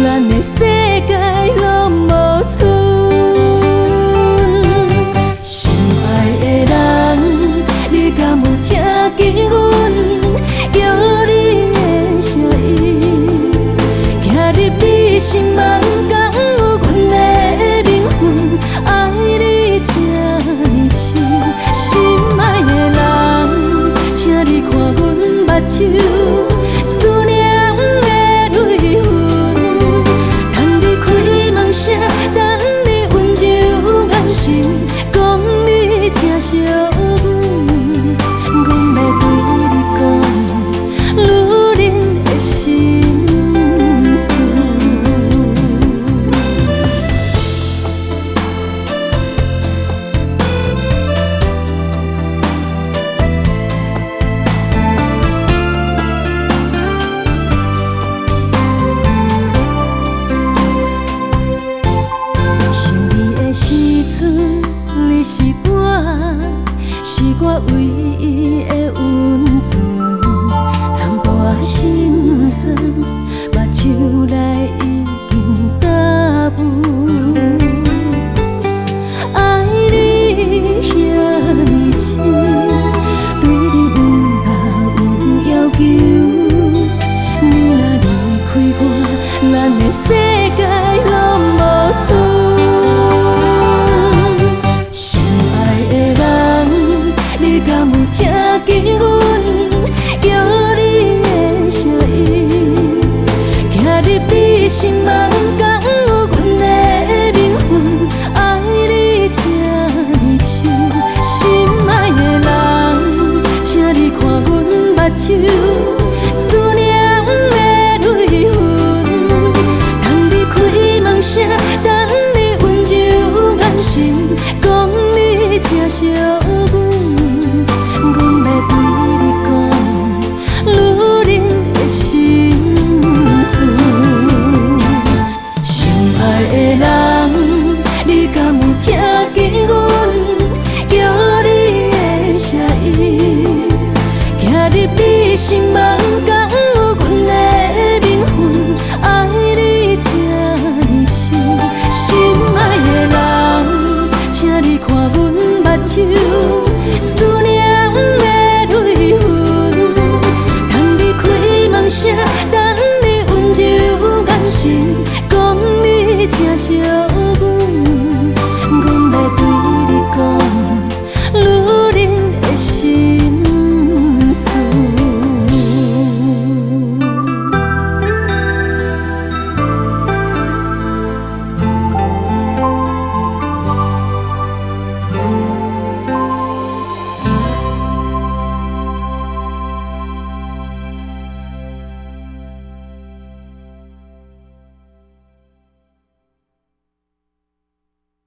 咱的世界拢无剩。心爱的人，你敢有听见阮叫你的声音？行入你心梦港，有阮的灵魂，爱你这呢深。心爱的人，请你看阮目睭，思念的泪痕。等你开梦声，等你温柔眼神，讲你疼惜阮，阮要对你讲，女人的心事。想你的时阵，你是我唯一的温存。淡薄仔心酸，目睭内已经答问。爱你遐呢深，对你不若有要求。你若离开我，咱的世界拢无剩。心爱的人，你敢有听见阮叫你的声音？行入你心梦港，有阮的灵魂，爱你这呢深。心爱的人，请你看阮目睭，思念的泪痕。等你开梦声，等你温柔眼神，讲你疼惜阮，阮要对你讲，女人的心事。心爱的人，你敢有听见阮叫你的声音？行入你心梦。